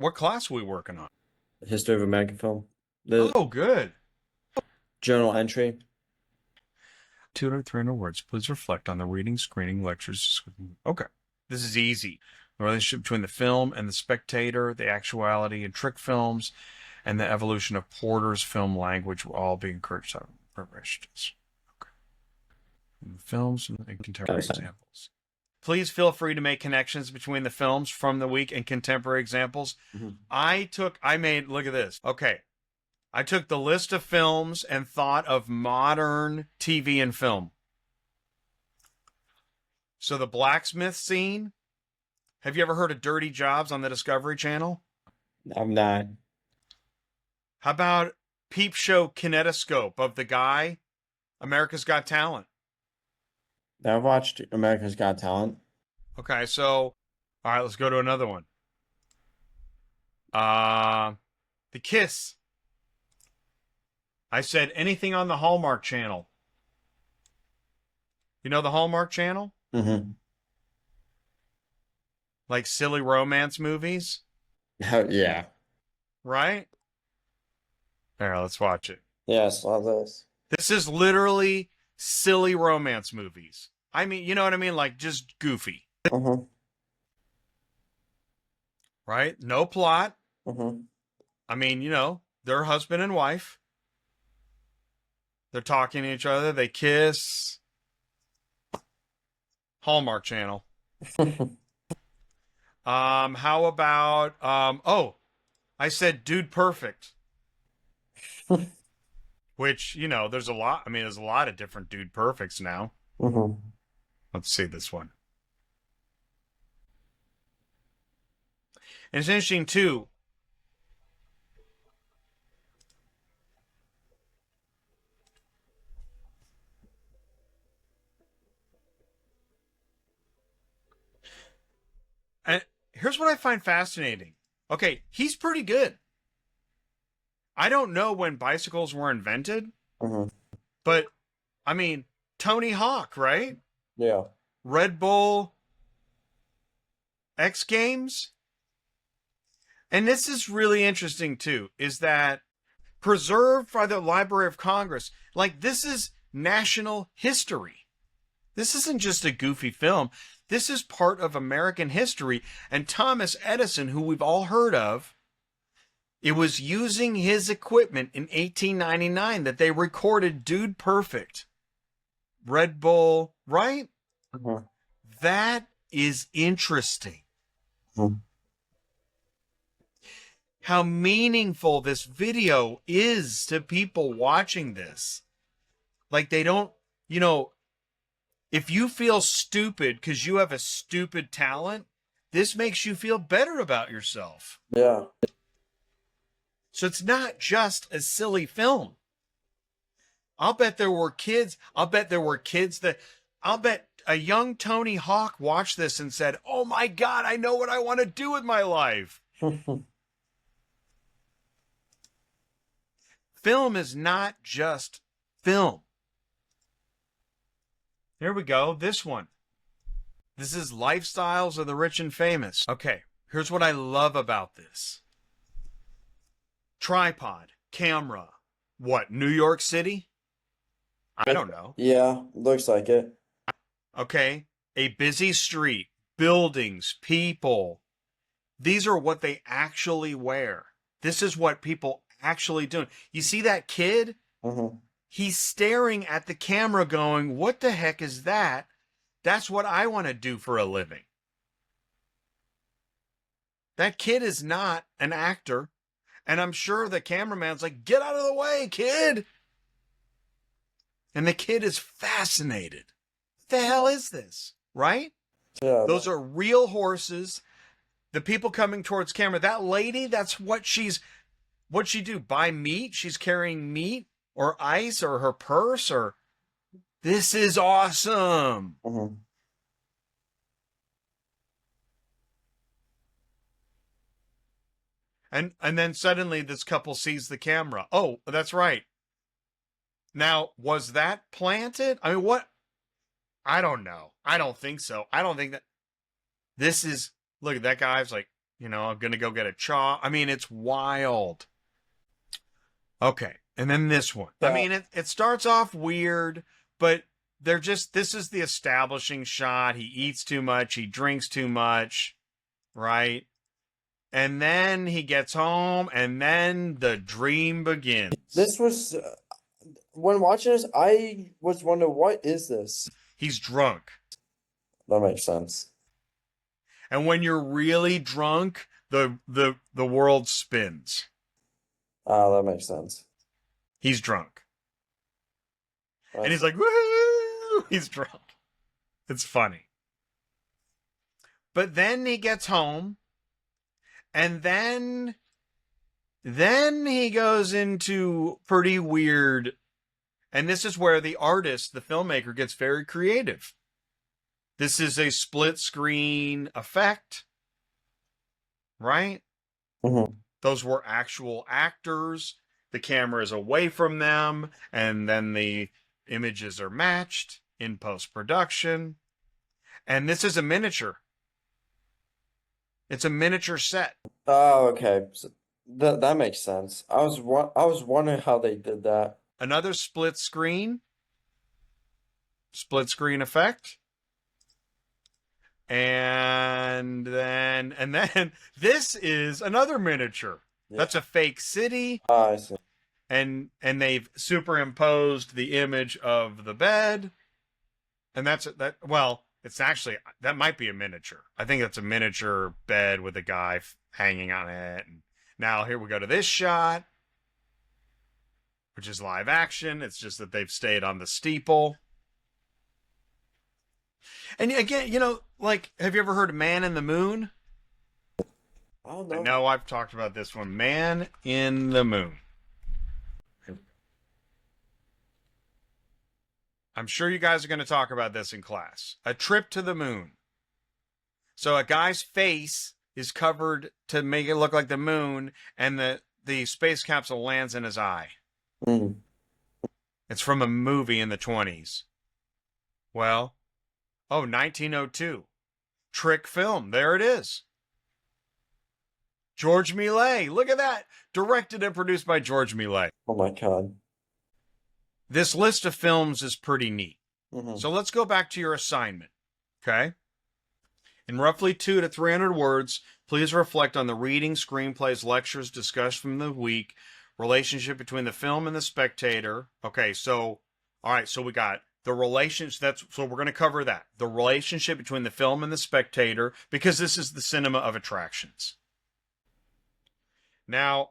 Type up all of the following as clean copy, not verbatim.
What class are we working on? History of American film. The Oh, good. journal entry. 200, 300 words. Please reflect on the reading, screening, lectures. Okay. This is easy. The relationship between the film and the spectator, the actuality and trick films, and the evolution of Porter's film language will all be encouraged out of preparations. Okay. And the films and contemporary examples. Please feel free to make connections between the films from the week and contemporary examples. Mm-hmm. Look at this. Okay. I took the list of films and thought of modern TV and film. So the blacksmith scene. Have you ever heard of Dirty Jobs on the Discovery Channel? I'm not. How about Peep Show Kinetoscope of the guy, America's Got Talent? I've watched America's Got Talent. Okay, so, all right, let's go to another one. The Kiss. I said anything on the Hallmark Channel. You know the Hallmark Channel? Mm-hmm. Like silly romance movies? Yeah. Right? There, let's watch it. Yes, love this. This is literally silly romance movies. I mean, you know what I mean? Like, just goofy. Mm-hmm. Right? No plot. Mm-hmm. I mean, they're husband and wife. They're talking to each other. They kiss. Hallmark Channel. How about, I said Dude Perfect. Which, there's a lot of different Dude Perfects now. Mm-hmm. Let's see this one. And it's interesting, too. And here's what I find fascinating. Okay, he's pretty good. I don't know when bicycles were invented, Mm-hmm. but, I mean, Tony Hawk, right? Yeah. Red Bull, X Games. And this is really interesting, too, is that preserved by the Library of Congress. Like, this is national history. This isn't just a goofy film. This is part of American history. And Thomas Edison, who we've all heard of, it was using his equipment in 1899 that they recorded Dude Perfect. Red Bull, right? Mm-hmm. That is interesting. Mm-hmm. How meaningful this video is to people watching this. Like, they don't, if you feel stupid because you have a stupid talent, this makes you feel better about yourself. Yeah. So it's not just a silly film. I'll bet a young Tony Hawk watched this and said, "Oh my God, I know what I want to do with my life." Film is not just film. Here we go. This one. This is Lifestyles of the Rich and Famous. Okay, here's what I love about this. Tripod, camera. What, New York City? I don't know. Yeah, looks like it. Okay, a busy street, buildings, people. These are what they actually wear. This is what people actually doing. You see that kid? Mm-hmm. He's staring at the camera going, what the heck is that? That's what I want to do for a living. That kid is not an actor. And I'm sure the cameraman's like, get out of the way, kid. And the kid is fascinated. What the hell is this? Right? Yeah. Those are real horses. The people coming towards camera. That lady, that's what'd she do? Buy meat? She's carrying meat or ice or her purse or this is awesome. Mm-hmm. And then suddenly this couple sees the camera. Oh, that's right. Now, was that planted? I mean, what? I don't know. I don't think so. I don't think that this is, look at that guy's like, I'm going to go get a chaw. I mean, it's wild. Okay. And then this one. I mean, it starts off weird, but this is the establishing shot. He eats too much. He drinks too much. Right. And then he gets home, and then the dream begins. This was, when watching this, I was wondering, what is this? He's drunk. That makes sense. And when you're really drunk, the world spins. Ah, that makes sense. He's drunk. That's... And he's like, woo! He's drunk. It's funny. But then he gets home, and then he goes into pretty weird, and this is where the artist, the filmmaker, gets very creative. This is a split screen effect, right? Mm-hmm. Those were actual actors. The camera is away from them, and then the images are matched in post-production. And this is a miniature. It's a miniature set. Oh, okay. So that makes sense. I was wondering how they did that. Another split screen effect. And then this is another miniature. Yeah. That's a fake city. Oh, I see. And they've superimposed the image of the bed. And it's actually, that might be a miniature. I think that's a miniature bed with a guy hanging on it. And now here we go to this shot, which is live action. It's just that they've stayed on the steeple. And again, have you ever heard of Man in the Moon? Oh, no. I know I've talked about this one. Man in the Moon. I'm sure you guys are going to talk about this in class. A trip to the moon. So a guy's face is covered to make it look like the moon, and the space capsule lands in his eye. Mm. It's from a movie in the 1920s. Well, 1902. Trick film. There it is. George Millet. Look at that. Directed and produced by George Millet. Oh my God. This list of films is pretty neat. Mm-hmm. So let's go back to your assignment. Okay? In roughly 200 to 300 words, please reflect on the reading, screenplays, lectures discussed from the week, relationship between the film and the spectator. Okay, so, all right, so we got the relationship. So we're going to cover that. The relationship between the film and the spectator, because this is the cinema of attractions. Now,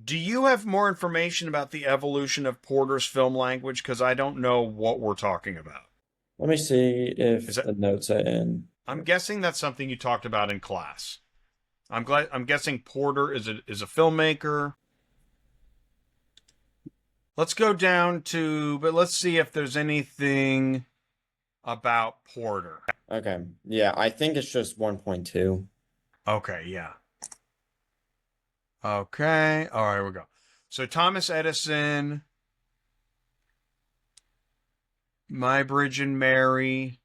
do you have more information about the evolution of Porter's film language? Because I don't know what we're talking about. Let me see if the notes are in. I'm guessing that's something you talked about in class. I'm guessing Porter is a filmmaker. Let's go down to, but let's see if there's anything about Porter. Okay. Yeah, I think it's just 1.2. Okay, yeah. Okay. All right, here we go. So Thomas Edison, My Bridge and Mary.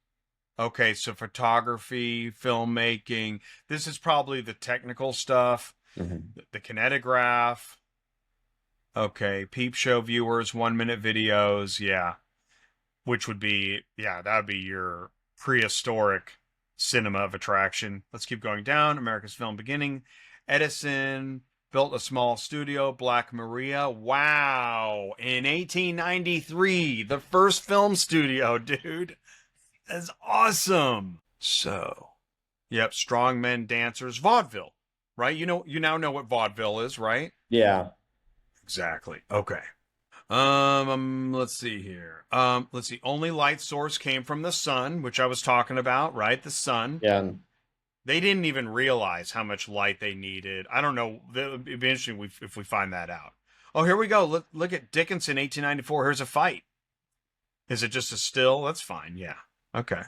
Okay, so photography, filmmaking. This is probably the technical stuff. Mm-hmm. The kinetograph. Okay, peep show viewers, 1-minute videos. Yeah. Which would be, that would be your prehistoric cinema of attraction. Let's keep going down. America's film beginning. Edison built a small studio, Black Maria. Wow. In 1893, the first film studio, dude. That's awesome. So, yep, strongmen, dancers, vaudeville, right? You now know what vaudeville is, right? Yeah. Exactly. Okay. Let's see here. Let's see. Only light source came from the sun, which I was talking about, right? The sun. Yeah. They didn't even realize how much light they needed. I don't know. It'd be interesting if we find that out. Oh, here we go. Look at Dickson, 1894. Here's a fight. Is it just a still? That's fine. Yeah. Okay.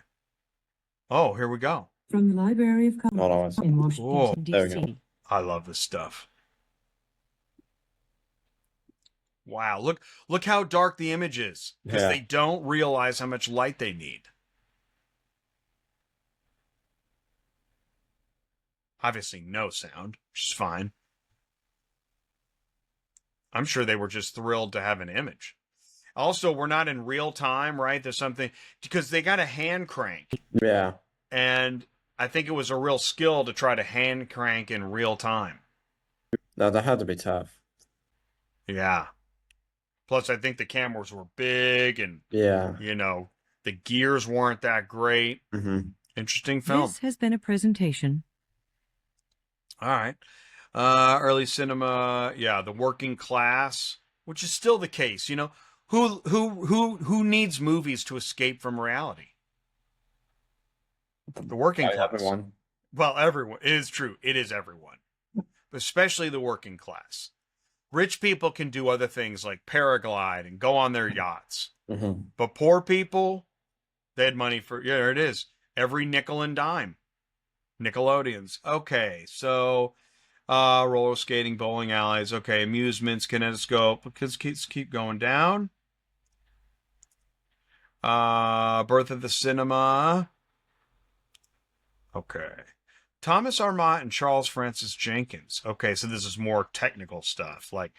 Oh, here we go. From the Library of Congress in Washington, There we go. D.C. I love this stuff. Wow. Look how dark the image is. Because they don't realize how much light they need. Obviously no sound, which is fine. I'm sure they were just thrilled to have an image. Also, we're not in real time, right? There's something, because they got a hand crank. Yeah. And I think it was a real skill to try to hand crank in real time. No, that had to be tough. Yeah. Plus, I think the cameras were big and, Yeah. you know, the gears weren't that great. Mm-hmm. Interesting film. This has been a presentation. All right. Early cinema, yeah, the working class, which is still the case. You know, who needs movies to escape from reality? The working class. Everyone. Well, everyone. It is true. It is everyone, especially the working class. Rich people can do other things like paraglide and go on their yachts. Mm-hmm. But poor people, they had money for, yeah, there it is. Every nickel and dime. Nickelodeons. Okay, so roller skating, bowling alleys. Okay, amusements, kinetoscope. Because keep going down. Birth of the cinema. Okay. Thomas Armat and Charles Francis Jenkins. Okay, so this is more technical stuff. Like,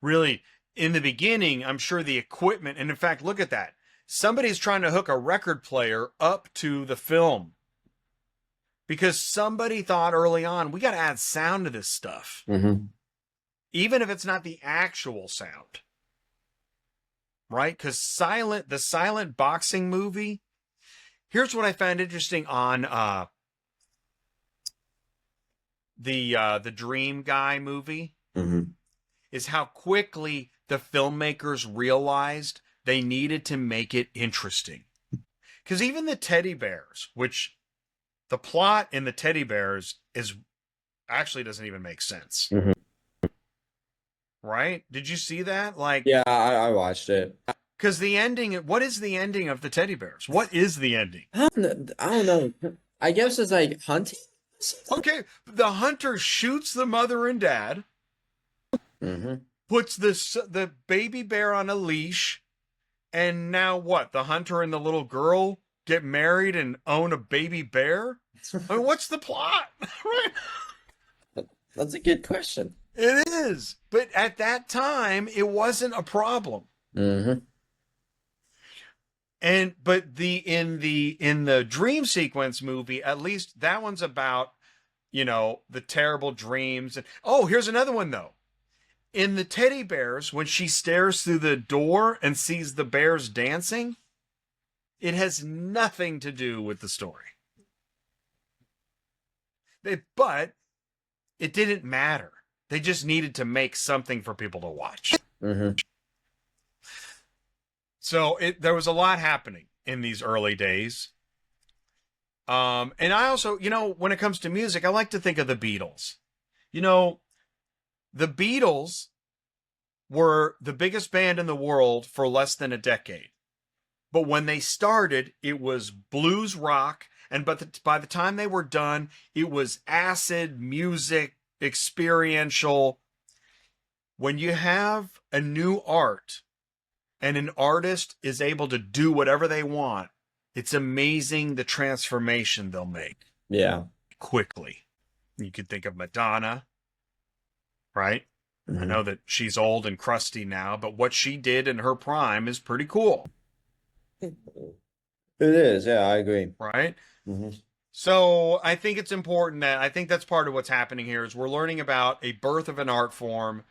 really, in the beginning, I'm sure the equipment, and in fact, look at that. Somebody's trying to hook a record player up to the film. Because somebody thought early on, we got to add sound to this stuff. Mm-hmm. Even if it's not the actual sound. Right? Because the silent boxing movie, here's what I found interesting on the Dream Guy movie, Mm-hmm. is how quickly the filmmakers realized they needed to make it interesting. Because even the teddy bears, which the plot in the teddy bears is actually doesn't even make sense. Mm-hmm. Right? Did you see that? Like, Yeah, I watched it. because the ending, what is the ending of the teddy bears? What is the ending? I don't know. I guess it's like hunting. Okay, the hunter shoots the mother and dad, Mm-hmm. puts the baby bear on a leash, and now what? The hunter and the little girl get married and own a baby bear? I mean, what's the plot? Right? That's a good question. It is. But at that time, it wasn't a problem. Mm-hmm. But in the dream sequence movie, at least that one's about, you know, the terrible dreams. Oh, here's another one though. In the teddy bears, when she stares through the door and sees the bears dancing, it has nothing to do with the story. But it didn't matter. They just needed to make something for people to watch. Mm-hmm. So there was a lot happening in these early days. And I also, you know, when it comes to music, I like to think of the Beatles. You know, the Beatles were the biggest band in the world for less than a decade. But when they started, it was blues rock. And by the time they were done, it was acid music, experiential. When you have a new art and an artist is able to do whatever they want, it's amazing the transformation they'll make. Yeah. Quickly. You could think of Madonna, right? Mm-hmm. I know that she's old and crusty now, but what she did in her prime is pretty cool. It is, yeah, I agree. Right? Mm-hmm. So I think it's important I think that's part of what's happening here is we're learning about a birth of an art form,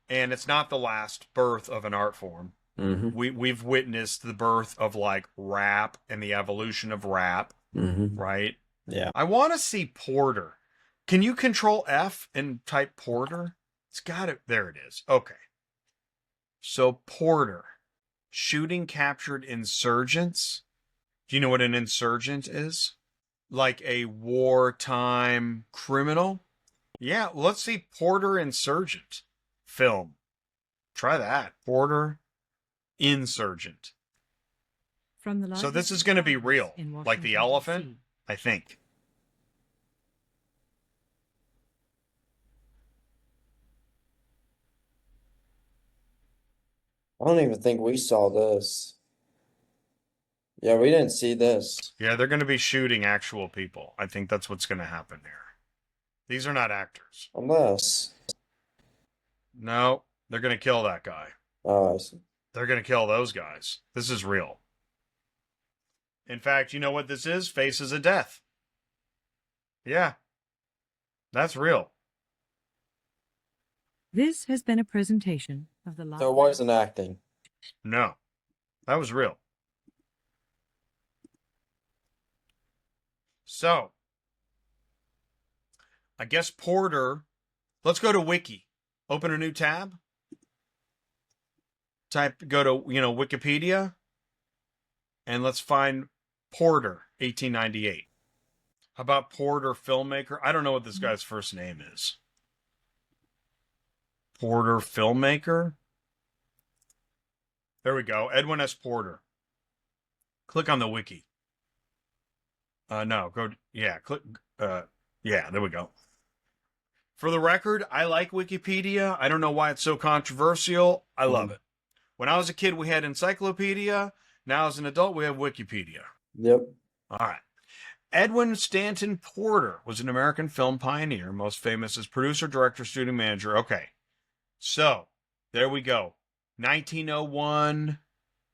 and it's not the last birth of an art form. Mm-hmm. We've witnessed the birth of like rap and the evolution of rap, Mm-hmm. right? Yeah. I want to see Porter. Can you control F and type Porter? It's got it. There it is. Okay. So Porter, shooting captured insurgents. Do you know what an insurgent is? Like a wartime criminal? Yeah, let's see Porter Insurgent film. Try that. Porter Insurgent. From the So this Library is of going to be Congress real. in Like the Washington, elephant, D.C. I think. I don't even think we saw this. Yeah, we didn't see this. Yeah, they're going to be shooting actual people. I think that's what's going to happen here. These are not actors. Unless. No, they're going to kill that guy. Oh, I see. They're going to kill those guys. This is real. In fact, you know what this is? Faces of Death. Yeah, that's real. This has been a presentation of the So it library. wasn't acting. No, that was real. So, I guess Porter, let's go to Wiki. Open a new tab. Go to, Wikipedia. And let's find Porter, 1898. How about Porter, filmmaker? I don't know what this guy's first name is. Porter, filmmaker? There we go. Edwin S. Porter. Click on the wiki. No, go, yeah, click, yeah, there we go. For the record, I like Wikipedia. I don't know why it's so controversial. I love it. When I was a kid, we had Encyclopedia. Now, as an adult, we have Wikipedia. Yep. All right. Edwin Stanton Porter was an American film pioneer, most famous as producer, director, studio manager. Okay. So, there we go. 1901,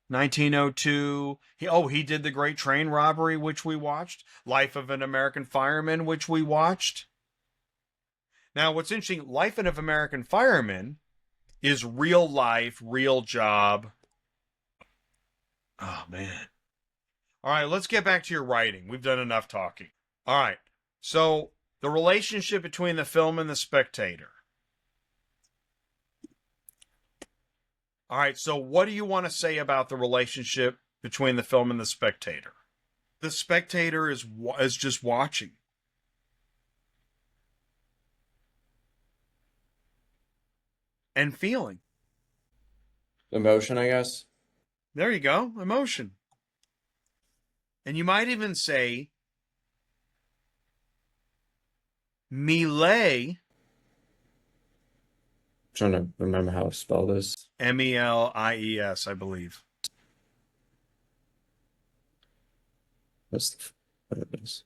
1902. He did The Great Train Robbery, which we watched. Life of an American Fireman, which we watched. Now, what's interesting, Life of an American Fireman is real life, real job. Oh, man. All right, let's get back to your writing. We've done enough talking. All right, so the relationship between the film and the spectator. All right, so what do you want to say about the relationship between the film and the spectator? The spectator is just watching. And feeling. Emotion, I guess. There you go, emotion. And you might even say, Melee. Trying to remember how to spell this. Melies, I believe. What it is.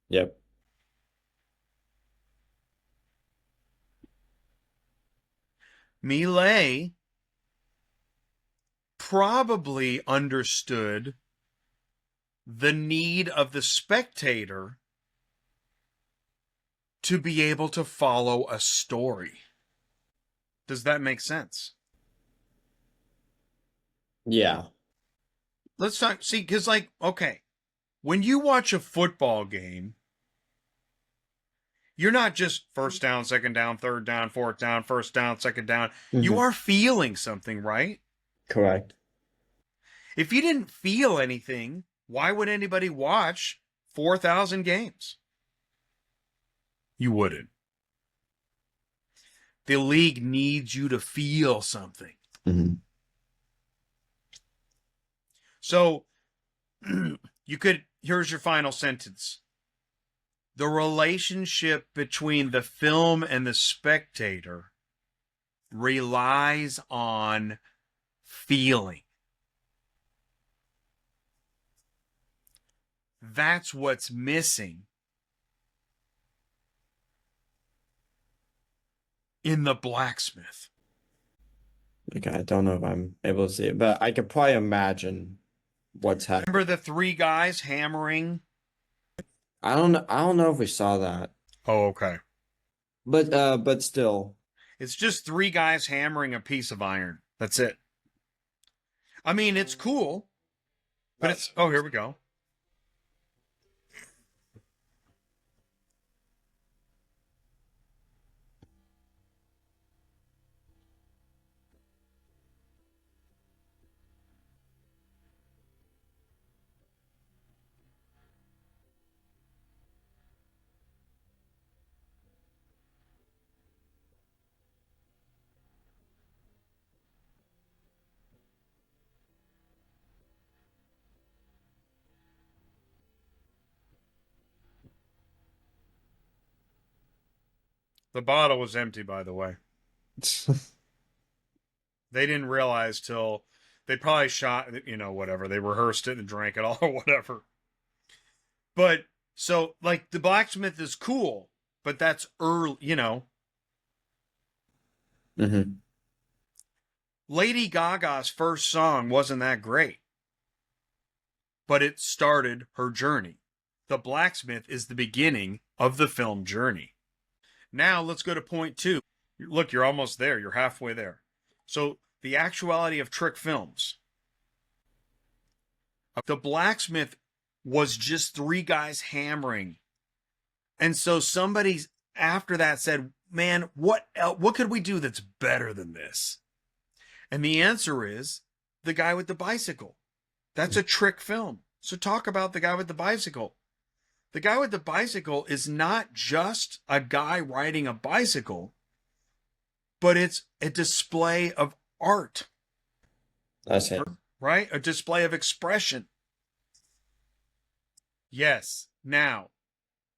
Yep. Melee probably understood the need of the spectator to be able to follow a story. Does that make sense? Yeah. Let's talk. See, because, okay, when you watch a football game, you're not just first down, second down, third down, fourth down, first down, second down. You are feeling something, right? Correct. If you didn't feel anything, why would anybody watch 4,000 games? You wouldn't. The league needs you to feel something. Mm-hmm. So, here's your final sentence. The relationship between the film and the spectator relies on feeling. That's what's missing in The Blacksmith. Okay, I don't know if I'm able to see it, but I could probably imagine what's happening. Remember the three guys hammering? I don't know if we saw that. Oh, okay. But still. It's just three guys hammering a piece of iron. That's it. I mean, it's cool, but it's... Oh, here we go. The bottle was empty, by the way. They didn't realize till they probably shot, whatever. They rehearsed it and drank it all or whatever. But so like the blacksmith is cool, but that's early, Mm-hmm. Lady Gaga's first song wasn't that great, but it started her journey. The blacksmith is the beginning of the film journey. Now let's go to point 2. Look, you're almost there. You're halfway there. So the actuality of trick films. The blacksmith was just 3 guys hammering. And so somebody after that said, man, what could we do that's better than this? And the answer is the guy with the bicycle. That's a trick film. So talk about the guy with the bicycle. The guy with the bicycle is not just a guy riding a bicycle, but it's a display of art. That's it. Right? A display of expression. Yes. Now,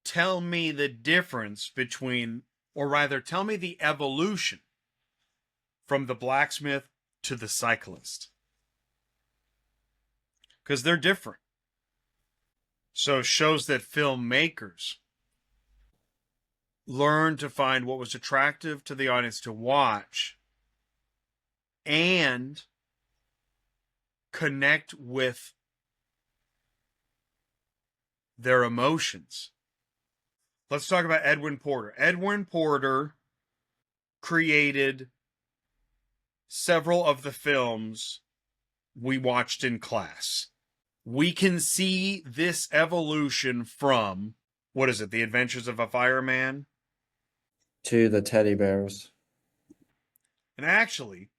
tell me the difference between, or rather, tell me the evolution from the blacksmith to the cyclist. Because they're different. So it shows that filmmakers learned to find what was attractive to the audience to watch and connect with their emotions. Let's talk about Edwin Porter. Edwin Porter created several of the films we watched in class. We can see this evolution from, what is it, The Adventures of a Fireman? To the teddy bears. And actually,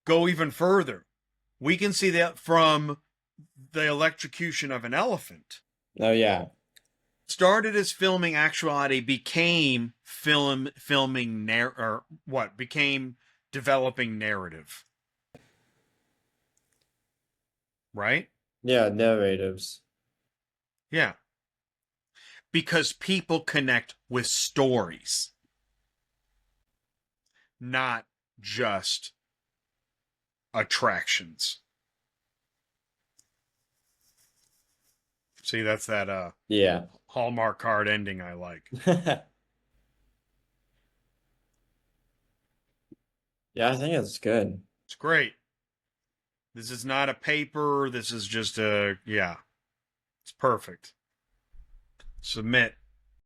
go even further. We can see that from The Electrocution of an Elephant. Oh, yeah. Started as filming actuality, became became developing narrative. Right? Yeah, narratives. Yeah. Because people connect with stories, not just attractions. See, that's that Yeah. Hallmark card ending I like. Yeah, I think it's good. It's great. This is not a paper. This is just it's perfect. Submit.